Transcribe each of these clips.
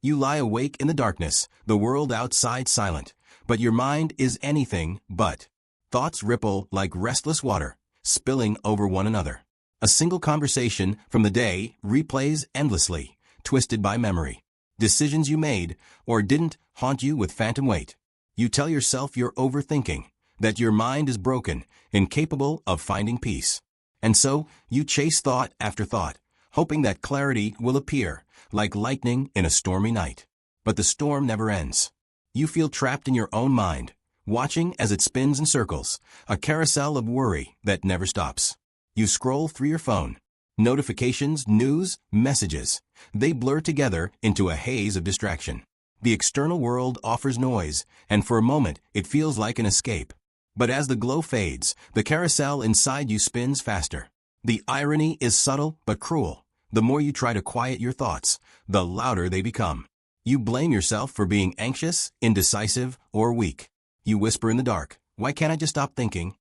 You lie awake in the darkness, the world outside silent, but your mind is anything but. Thoughts ripple like restless water, spilling over one another. A single conversation from the day replays endlessly, twisted by memory. Decisions you made, or didn't, haunt you with phantom weight. You tell yourself you're overthinking, that your mind is broken, incapable of finding peace. And so, you chase thought after thought, hoping that clarity will appear, like lightning in a stormy night. But the storm never ends. You feel trapped in your own mind, watching as it spins in circles, a carousel of worry that never stops. You scroll through your phone. Notifications, news, messages. They blur together into a haze of distraction. The external world offers noise, and for a moment it feels like an escape. But as the glow fades, the carousel inside you spins faster. The irony is subtle but cruel. The more you try to quiet your thoughts, the louder they become. You blame yourself for being anxious, indecisive, or weak. You whisper in the dark, "Why can't I just stop thinking?"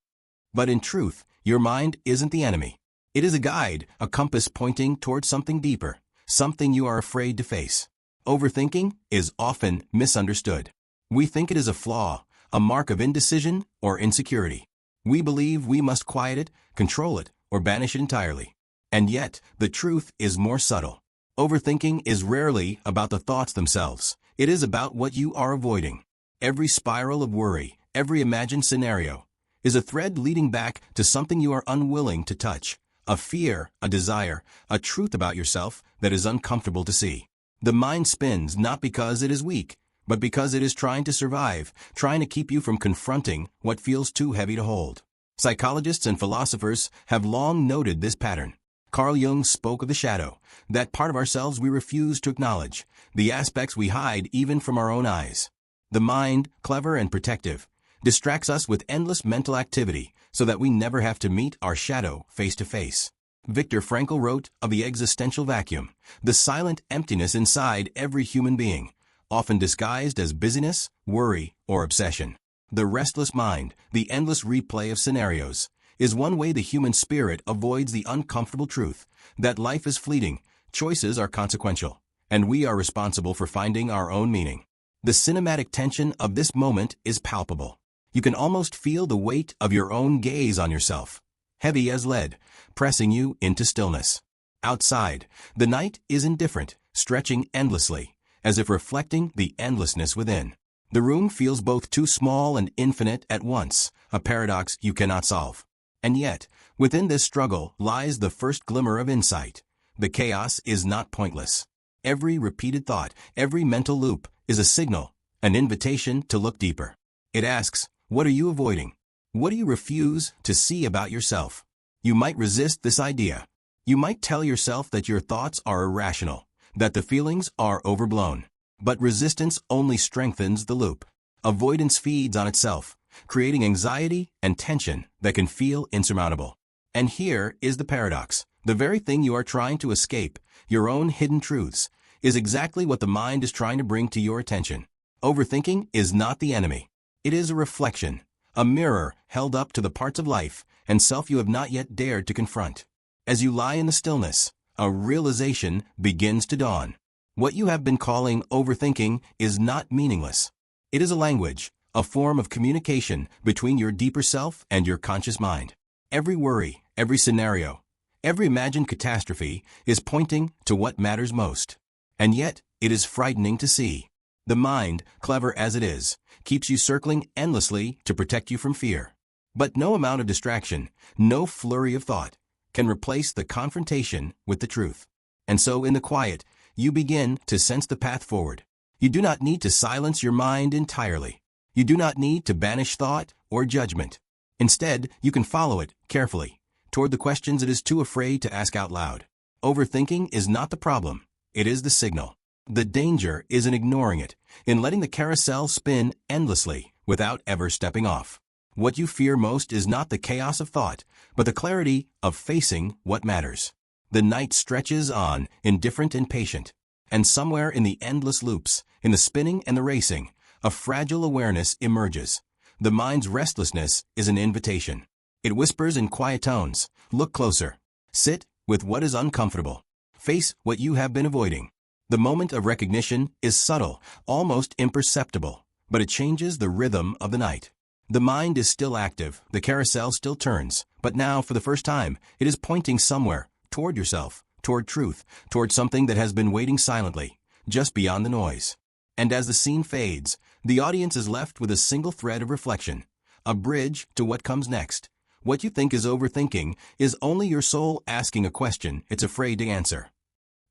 But in truth, your mind isn't the enemy. It is a guide, a compass pointing towards something deeper, something you are afraid to face. Overthinking is often misunderstood. We think it is a flaw, a mark of indecision or insecurity. We believe we must quiet it, control it, or banish it entirely. And yet, the truth is more subtle. Overthinking is rarely about the thoughts themselves. It is about what you are avoiding. Every spiral of worry, every imagined scenario, is a thread leading back to something you are unwilling to touch. A fear, a desire, a truth about yourself that is uncomfortable to see. The mind spins not because it is weak, but because it is trying to survive, trying to keep you from confronting what feels too heavy to hold. Psychologists and philosophers have long noted this pattern. Carl Jung spoke of the shadow, that part of ourselves we refuse to acknowledge, the aspects we hide even from our own eyes. The mind, clever and protective, distracts us with endless mental activity so that we never have to meet our shadow face to face. Viktor Frankl wrote of the existential vacuum, the silent emptiness inside every human being, often disguised as busyness, worry, or obsession. The restless mind, the endless replay of scenarios, is one way the human spirit avoids the uncomfortable truth that life is fleeting, choices are consequential, and we are responsible for finding our own meaning. The cinematic tension of this moment is palpable. You can almost feel the weight of your own gaze on yourself, heavy as lead, pressing you into stillness. Outside, the night is indifferent, stretching endlessly, as if reflecting the endlessness within. The room feels both too small and infinite at once, a paradox you cannot solve. And yet, within this struggle lies the first glimmer of insight. The chaos is not pointless. Every repeated thought, every mental loop, is a signal, an invitation to look deeper. It asks, what are you avoiding? What do you refuse to see about yourself? You might resist this idea. You might tell yourself that your thoughts are irrational, that the feelings are overblown. But resistance only strengthens the loop. Avoidance feeds on itself, creating anxiety and tension that can feel insurmountable. And here is the paradox. The very thing you are trying to escape, your own hidden truths, is exactly what the mind is trying to bring to your attention. Overthinking is not the enemy. It is a reflection, a mirror held up to the parts of life and self you have not yet dared to confront. As you lie in the stillness, a realization begins to dawn. What you have been calling overthinking is not meaningless. It is a language, a form of communication between your deeper self and your conscious mind. Every worry, every scenario, every imagined catastrophe is pointing to what matters most. And yet, it is frightening to see. The mind, clever as it is, keeps you circling endlessly to protect you from fear. But no amount of distraction, no flurry of thought, can replace the confrontation with the truth. And so in the quiet, you begin to sense the path forward. You do not need to silence your mind entirely. You do not need to banish thought or judgment. Instead, you can follow it carefully toward the questions it is too afraid to ask out loud. Overthinking is not the problem. It is the signal. The danger is in ignoring it, in letting the carousel spin endlessly without ever stepping off. What you fear most is not the chaos of thought, but the clarity of facing what matters. The night stretches on, indifferent and patient, and somewhere in the endless loops, in the spinning and the racing, a fragile awareness emerges. The mind's restlessness is an invitation. It whispers in quiet tones, look closer. Sit with what is uncomfortable. Face what you have been avoiding. The moment of recognition is subtle, almost imperceptible, but it changes the rhythm of the night. The mind is still active, the carousel still turns, but now, for the first time, it is pointing somewhere, toward yourself, toward truth, toward something that has been waiting silently, just beyond the noise. And as the scene fades, the audience is left with a single thread of reflection, a bridge to what comes next. What you think is overthinking is only your soul asking a question it's afraid to answer.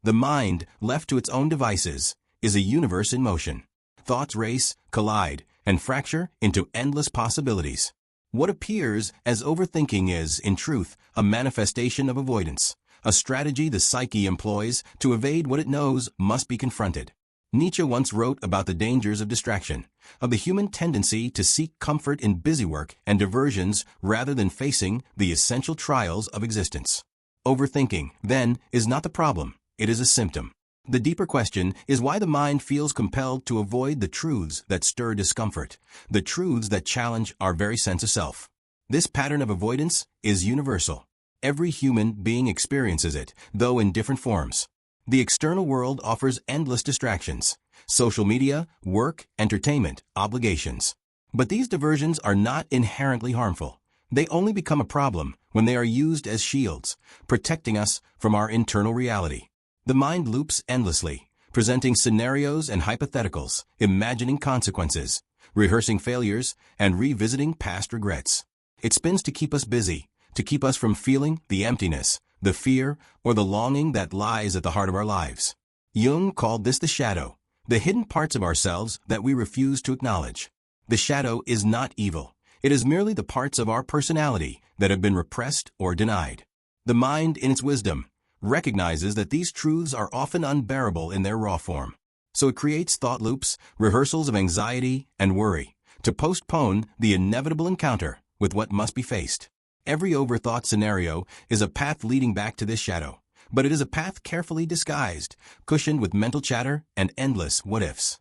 The mind, left to its own devices, is a universe in motion. Thoughts race, collide, and fracture into endless possibilities. What appears as overthinking is, in truth, a manifestation of avoidance, a strategy the psyche employs to evade what it knows must be confronted. Nietzsche once wrote about the dangers of distraction, of the human tendency to seek comfort in busywork and diversions rather than facing the essential trials of existence. Overthinking, then, is not the problem, it is a symptom. The deeper question is why the mind feels compelled to avoid the truths that stir discomfort, the truths that challenge our very sense of self. This pattern of avoidance is universal. Every human being experiences it, though in different forms. The external world offers endless distractions: social media, work, entertainment, obligations. But these diversions are not inherently harmful. They only become a problem when they are used as shields, protecting us from our internal reality. The mind loops endlessly, presenting scenarios and hypotheticals, imagining consequences, rehearsing failures, and revisiting past regrets. It spins to keep us busy, to keep us from feeling the emptiness, the fear, or the longing that lies at the heart of our lives. Jung called this the shadow, the hidden parts of ourselves that we refuse to acknowledge. The shadow is not evil. It is merely the parts of our personality that have been repressed or denied. The mind, in its wisdom, recognizes that these truths are often unbearable in their raw form. So it creates thought loops, rehearsals of anxiety and worry, to postpone the inevitable encounter with what must be faced. Every overthought scenario is a path leading back to this shadow, but it is a path carefully disguised, cushioned with mental chatter and endless what-ifs.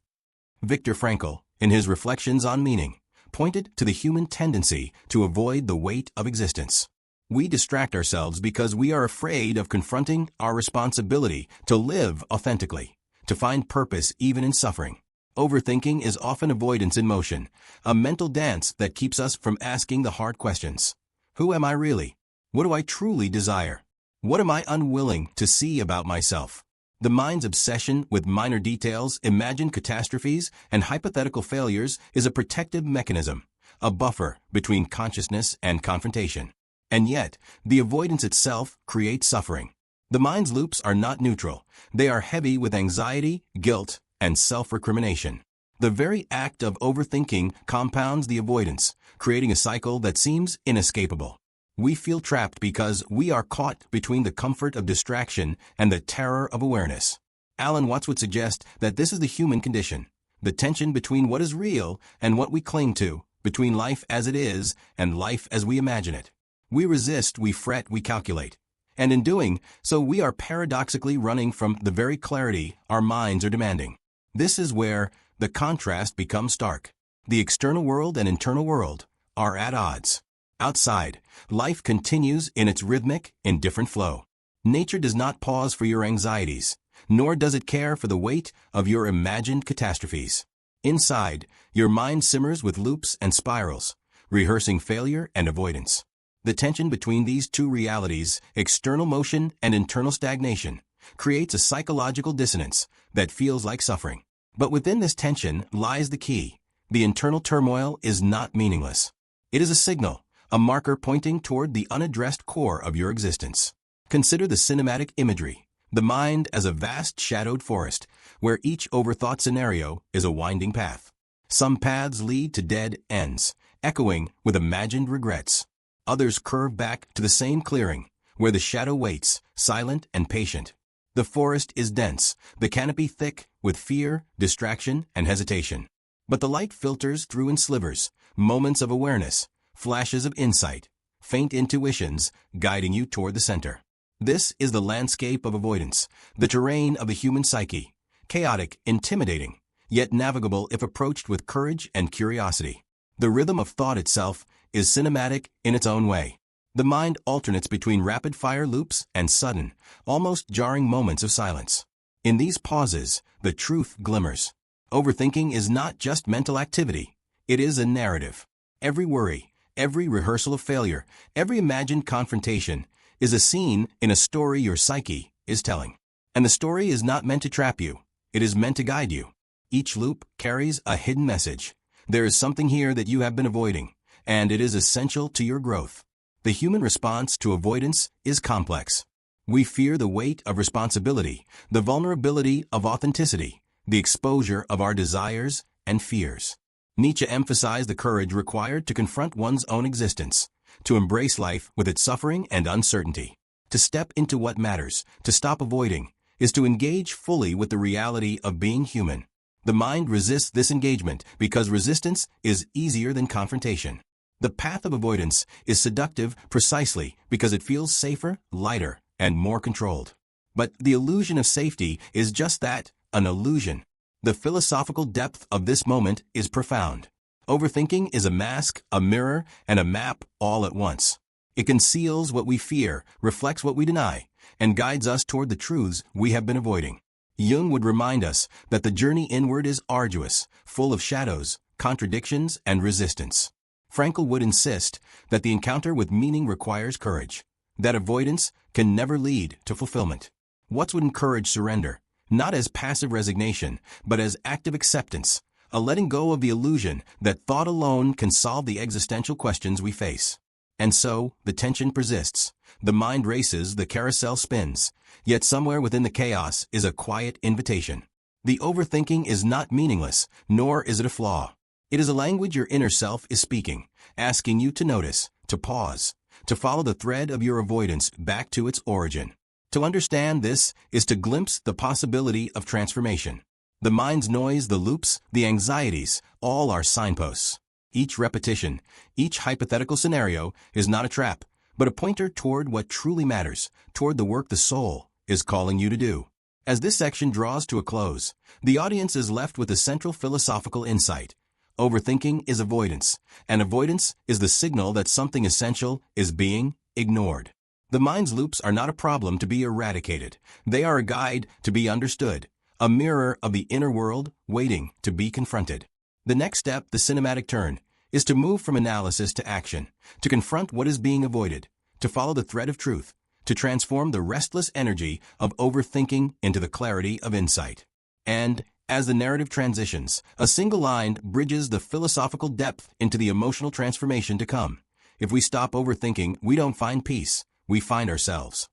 Viktor Frankl, in his Reflections on Meaning, pointed to the human tendency to avoid the weight of existence. We distract ourselves because we are afraid of confronting our responsibility to live authentically, to find purpose even in suffering. Overthinking is often avoidance in motion, a mental dance that keeps us from asking the hard questions. Who am I really? What do I truly desire? What am I unwilling to see about myself? The mind's obsession with minor details, imagined catastrophes, and hypothetical failures is a protective mechanism, a buffer between consciousness and confrontation. And yet, the avoidance itself creates suffering. The mind's loops are not neutral. They are heavy with anxiety, guilt, and self-recrimination. The very act of overthinking compounds the avoidance, creating a cycle that seems inescapable. We feel trapped because we are caught between the comfort of distraction and the terror of awareness. Alan Watts would suggest that this is the human condition, the tension between what is real and what we cling to, between life as it is and life as we imagine it. We resist, we fret, we calculate. And in doing so, we are paradoxically running from the very clarity our minds are demanding. This is where the contrast becomes stark. The external world and internal world are at odds. Outside, life continues in its rhythmic, indifferent flow. Nature does not pause for your anxieties, nor does it care for the weight of your imagined catastrophes. Inside, your mind simmers with loops and spirals, rehearsing failure and avoidance. The tension between these two realities, external motion and internal stagnation, creates a psychological dissonance that feels like suffering. But within this tension lies the key. The internal turmoil is not meaningless. It is a signal, a marker pointing toward the unaddressed core of your existence. Consider the cinematic imagery, the mind as a vast shadowed forest, where each overthought scenario is a winding path. Some paths lead to dead ends, echoing with imagined regrets. Others curve back to the same clearing, where the shadow waits, silent and patient. The forest is dense, the canopy thick with fear, distraction, and hesitation. But the light filters through in slivers, moments of awareness, flashes of insight, faint intuitions guiding you toward the center. This is the landscape of avoidance, the terrain of the human psyche, chaotic, intimidating, yet navigable if approached with courage and curiosity. The rhythm of thought itself is cinematic in its own way. The mind alternates between rapid-fire loops and sudden, almost jarring moments of silence. In these pauses, the truth glimmers. Overthinking is not just mental activity. It is a narrative. Every worry, every rehearsal of failure, every imagined confrontation is a scene in a story your psyche is telling. And the story is not meant to trap you. It is meant to guide you. Each loop carries a hidden message. There is something here that you have been avoiding, and it is essential to your growth. The human response to avoidance is complex. We fear the weight of responsibility, the vulnerability of authenticity, the exposure of our desires and fears. Nietzsche emphasized the courage required to confront one's own existence, to embrace life with its suffering and uncertainty. To step into what matters, to stop avoiding, is to engage fully with the reality of being human. The mind resists this engagement because resistance is easier than confrontation. The path of avoidance is seductive precisely because it feels safer, lighter, and more controlled. But the illusion of safety is just that, an illusion. The philosophical depth of this moment is profound. Overthinking is a mask, a mirror, and a map all at once. It conceals what we fear, reflects what we deny, and guides us toward the truths we have been avoiding. Jung would remind us that the journey inward is arduous, full of shadows, contradictions, and resistance. Frankl would insist that the encounter with meaning requires courage, that avoidance can never lead to fulfillment. Watts would encourage surrender, not as passive resignation, but as active acceptance, a letting go of the illusion that thought alone can solve the existential questions we face. And so, the tension persists. The mind races, the carousel spins, yet somewhere within the chaos is a quiet invitation. The overthinking is not meaningless, nor is it a flaw. It is a language your inner self is speaking, asking you to notice, to pause, to follow the thread of your avoidance back to its origin. To understand this is to glimpse the possibility of transformation. The mind's noise, the loops, the anxieties, all are signposts. Each repetition, each hypothetical scenario is not a trap, but a pointer toward what truly matters, toward the work the soul is calling you to do. As this section draws to a close, the audience is left with a central philosophical insight. Overthinking is avoidance, and avoidance is the signal that something essential is being ignored. The mind's loops are not a problem to be eradicated. They are a guide to be understood, a mirror of the inner world waiting to be confronted. The next step, the cinematic turn, is to move from analysis to action, to confront what is being avoided, to follow the thread of truth, to transform the restless energy of overthinking into the clarity of insight. And, as the narrative transitions, a single line bridges the philosophical depth into the emotional transformation to come. If we stop overthinking, we don't find peace, we find ourselves.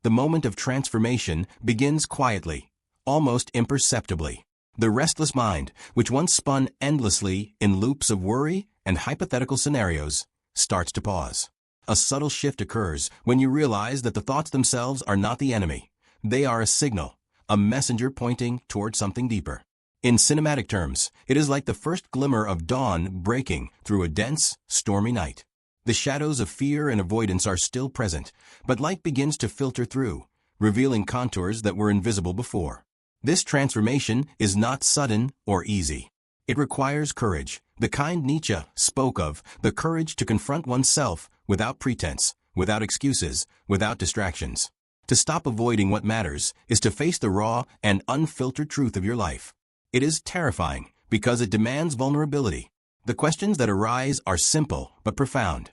The moment of transformation begins quietly, almost imperceptibly. The restless mind, which once spun endlessly in loops of worry and hypothetical scenarios, starts to pause. A subtle shift occurs when you realize that the thoughts themselves are not the enemy. They are a signal, a messenger pointing toward something deeper. In cinematic terms, it is like the first glimmer of dawn breaking through a dense, stormy night. The shadows of fear and avoidance are still present, but light begins to filter through, revealing contours that were invisible before. This transformation is not sudden or easy. It requires courage, the kind Nietzsche spoke of, the courage to confront oneself without pretense, without excuses, without distractions. To stop avoiding what matters is to face the raw and unfiltered truth of your life. It is terrifying because it demands vulnerability. The questions that arise are simple but profound.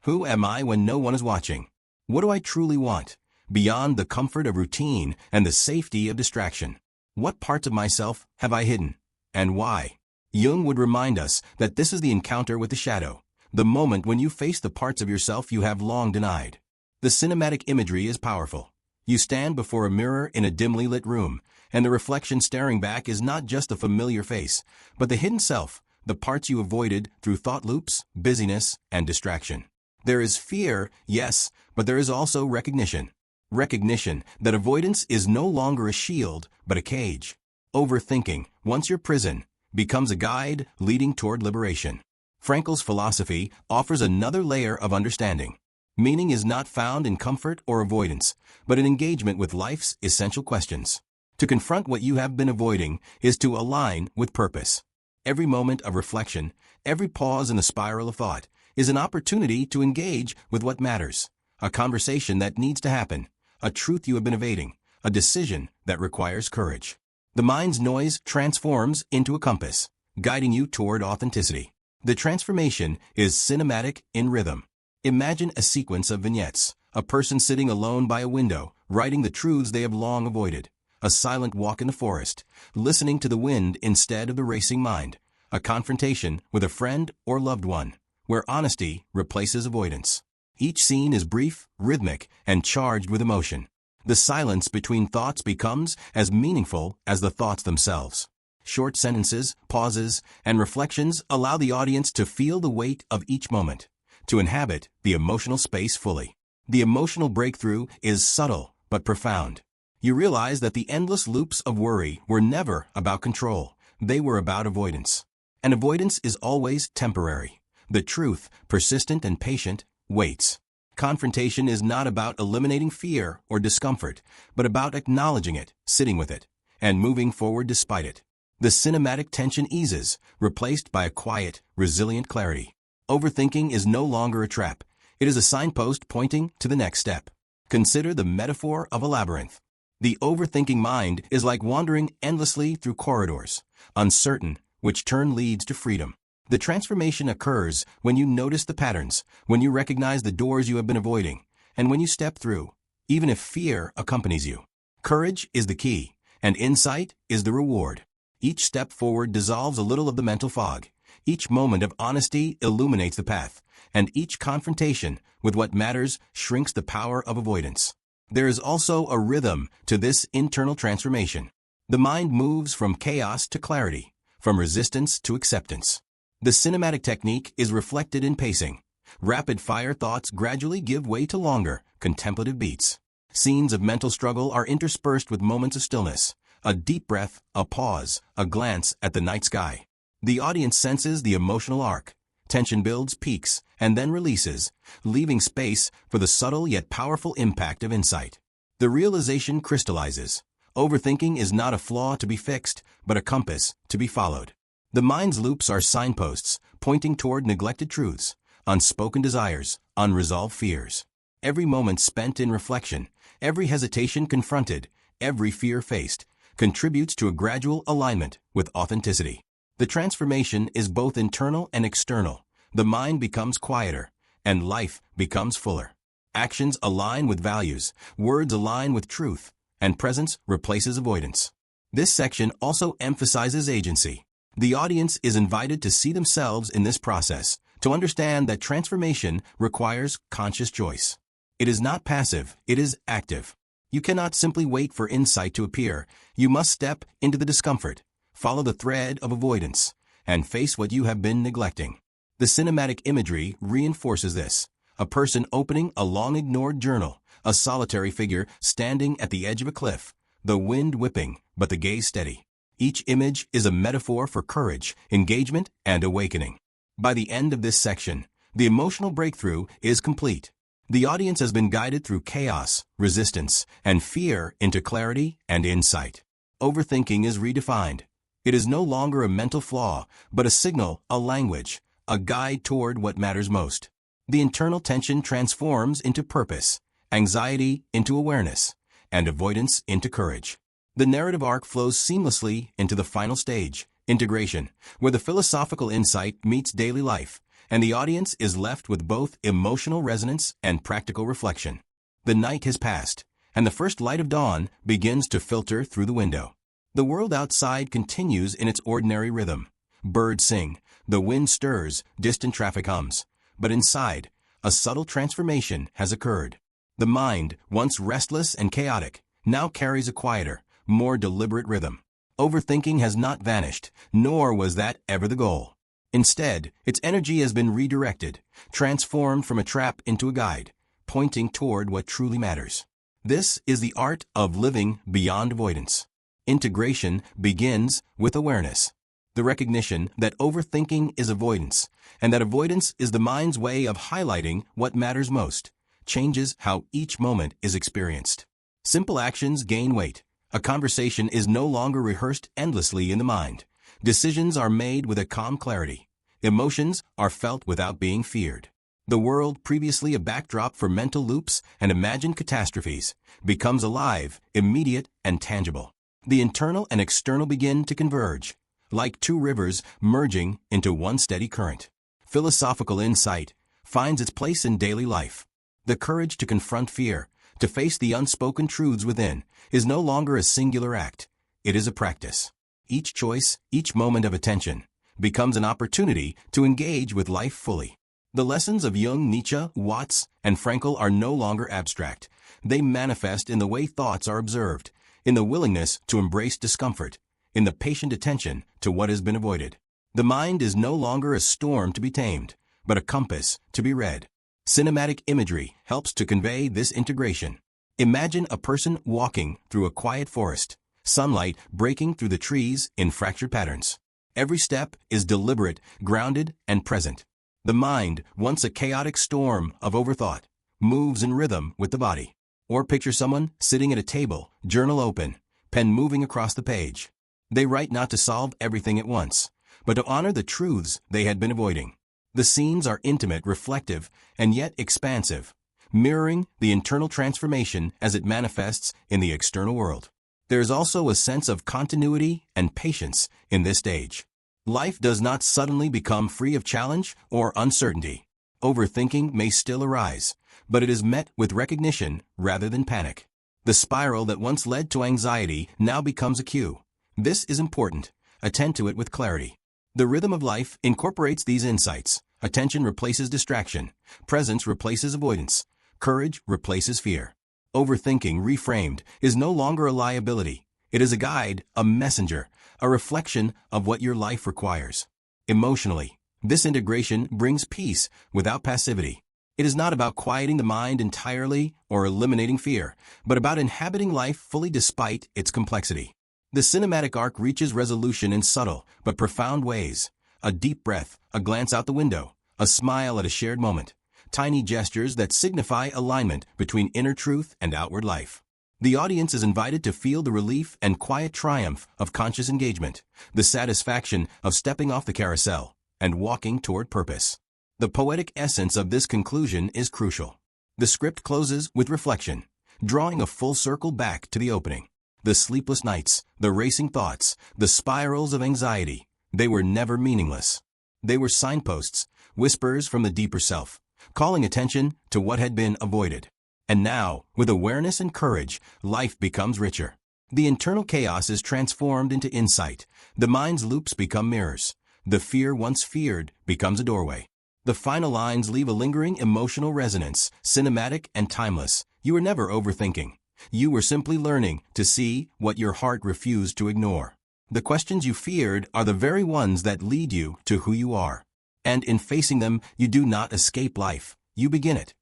Who am I when no one is watching? What do I truly want, beyond the comfort of routine and the safety of distraction? What parts of myself have I hidden, and why? Jung would remind us that this is the encounter with the shadow, the moment when you face the parts of yourself you have long denied. The cinematic imagery is powerful. You stand before a mirror in a dimly lit room, and the reflection staring back is not just a familiar face, but the hidden self, the parts you avoided through thought loops, busyness, and distraction. There is fear, yes, but there is also recognition. Recognition that avoidance is no longer a shield, but a cage. Overthinking, once your prison, becomes a guide leading toward liberation. Frankl's philosophy offers another layer of understanding. Meaning is not found in comfort or avoidance, but in engagement with life's essential questions. To confront what you have been avoiding is to align with purpose. Every moment of reflection, every pause in the spiral of thought, is an opportunity to engage with what matters. A conversation that needs to happen, a truth you have been evading, a decision that requires courage. The mind's noise transforms into a compass, guiding you toward authenticity. The transformation is cinematic in rhythm. Imagine a sequence of vignettes, a person sitting alone by a window, writing the truths they have long avoided, a silent walk in the forest, listening to the wind instead of the racing mind, a confrontation with a friend or loved one, where honesty replaces avoidance. Each scene is brief, rhythmic, and charged with emotion. The silence between thoughts becomes as meaningful as the thoughts themselves. Short sentences, pauses, and reflections allow the audience to feel the weight of each moment, to inhabit the emotional space fully. The emotional breakthrough is subtle but profound. You realize that the endless loops of worry were never about control. They were about avoidance. And avoidance is always temporary. The truth, persistent and patient, waits. Confrontation is not about eliminating fear or discomfort, but about acknowledging it, sitting with it, and moving forward despite it. The cinematic tension eases, replaced by a quiet, resilient clarity. Overthinking is no longer a trap. It is a signpost pointing to the next step. Consider the metaphor of a labyrinth. The overthinking mind is like wandering endlessly through corridors, uncertain which turn leads to freedom. The transformation occurs when you notice the patterns, when you recognize the doors you have been avoiding, and when you step through, even if fear accompanies you. Courage is the key, and insight is the reward. Each step forward dissolves a little of the mental fog. Each moment of honesty illuminates the path, and each confrontation with what matters shrinks the power of avoidance. There is also a rhythm to this internal transformation. The mind moves from chaos to clarity, from resistance to acceptance. The cinematic technique is reflected in pacing. Rapid-fire thoughts gradually give way to longer, contemplative beats. Scenes of mental struggle are interspersed with moments of stillness. A deep breath, a pause, a glance at the night sky. The audience senses the emotional arc. Tension builds, peaks, and then releases, leaving space for the subtle yet powerful impact of insight. The realization crystallizes. Overthinking is not a flaw to be fixed, but a compass to be followed. The mind's loops are signposts, pointing toward neglected truths, unspoken desires, unresolved fears. Every moment spent in reflection, every hesitation confronted, every fear faced, contributes to a gradual alignment with authenticity. The transformation is both internal and external. The mind becomes quieter, and life becomes fuller. Actions align with values, words align with truth, and presence replaces avoidance. This section also emphasizes agency. The audience is invited to see themselves in this process, to understand that transformation requires conscious choice. It is not passive, it is active. You cannot simply wait for insight to appear. You must step into the discomfort, follow the thread of avoidance, and face what you have been neglecting. The cinematic imagery reinforces this. A person opening a long-ignored journal, a solitary figure standing at the edge of a cliff, the wind whipping, but the gaze steady. Each image is a metaphor for courage, engagement, and awakening. By the end of this section, the emotional breakthrough is complete. The audience has been guided through chaos, resistance, and fear into clarity and insight. Overthinking is redefined. It is no longer a mental flaw, but a signal, a language, a guide toward what matters most. The internal tension transforms into purpose, anxiety into awareness, and avoidance into courage. The narrative arc flows seamlessly into the final stage, integration, where the philosophical insight meets daily life, and the audience is left with both emotional resonance and practical reflection. The night has passed, and the first light of dawn begins to filter through the window. The world outside continues in its ordinary rhythm. Birds sing, the wind stirs, distant traffic hums. But inside, a subtle transformation has occurred. The mind, once restless and chaotic, now carries a quieter, more deliberate rhythm. Overthinking has not vanished, nor was that ever the goal. Instead, its energy has been redirected, transformed from a trap into a guide, pointing toward what truly matters. This is the art of living beyond avoidance. Integration begins with awareness. The recognition that overthinking is avoidance, and that avoidance is the mind's way of highlighting what matters most, changes how each moment is experienced. Simple actions gain weight. A conversation is no longer rehearsed endlessly in the mind. Decisions are made with a calm clarity. Emotions are felt without being feared. The world, previously a backdrop for mental loops and imagined catastrophes, becomes alive, immediate, and tangible. The internal and external begin to converge, like two rivers merging into one steady current. Philosophical insight finds its place in daily life. The courage to confront fear, to face the unspoken truths within, is no longer a singular act. It is a practice. Each choice, each moment of attention, becomes an opportunity to engage with life fully. The lessons of Jung, Nietzsche, Watts, and Frankl are no longer abstract. They manifest in the way thoughts are observed, in the willingness to embrace discomfort, in the patient attention to what has been avoided. The mind is no longer a storm to be tamed, but a compass to be read. Cinematic imagery helps to convey this integration. Imagine a person walking through a quiet forest, sunlight breaking through the trees in fractured patterns. Every step is deliberate, grounded, and present. The mind, once a chaotic storm of overthought, moves in rhythm with the body. Or picture someone sitting at a table, journal open, pen moving across the page. They write not to solve everything at once, but to honor the truths they had been avoiding. The scenes are intimate, reflective, and yet expansive, mirroring the internal transformation as it manifests in the external world. There is also a sense of continuity and patience in this stage. Life does not suddenly become free of challenge or uncertainty. Overthinking may still arise, but it is met with recognition rather than panic. The spiral that once led to anxiety now becomes a cue. This is important. Attend to it with clarity. The rhythm of life incorporates these insights. Attention replaces distraction. Presence replaces avoidance. Courage replaces fear. Overthinking, reframed, is no longer a liability. It is a guide, a messenger, a reflection of what your life requires. Emotionally, this integration brings peace without passivity. It is not about quieting the mind entirely or eliminating fear, but about inhabiting life fully despite its complexity. The cinematic arc reaches resolution in subtle but profound ways. A deep breath, a glance out the window, a smile at a shared moment. Tiny gestures that signify alignment between inner truth and outward life. The audience is invited to feel the relief and quiet triumph of conscious engagement, the satisfaction of stepping off the carousel and walking toward purpose. The poetic essence of this conclusion is crucial. The script closes with reflection, drawing a full circle back to the opening. The sleepless nights, the racing thoughts, the spirals of anxiety, they were never meaningless. They were signposts, whispers from the deeper self, calling attention to what had been avoided. And now, with awareness and courage, life becomes richer. The internal chaos is transformed into insight. The mind's loops become mirrors. The fear once feared becomes a doorway. The final lines leave a lingering emotional resonance, cinematic and timeless. You were never overthinking. You were simply learning to see what your heart refused to ignore. The questions you feared are the very ones that lead you to who you are. And in facing them, you do not escape life. You begin it.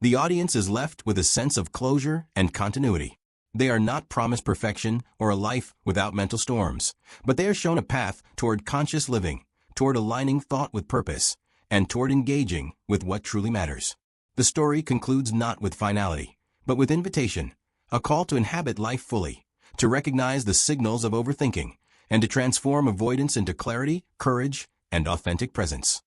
The audience is left with a sense of closure and continuity. They are not promised perfection or a life without mental storms, but they are shown a path toward conscious living, toward aligning thought with purpose, and toward engaging with what truly matters. The story concludes not with finality, but with invitation, a call to inhabit life fully, to recognize the signals of overthinking, and to transform avoidance into clarity, courage, and authentic presence.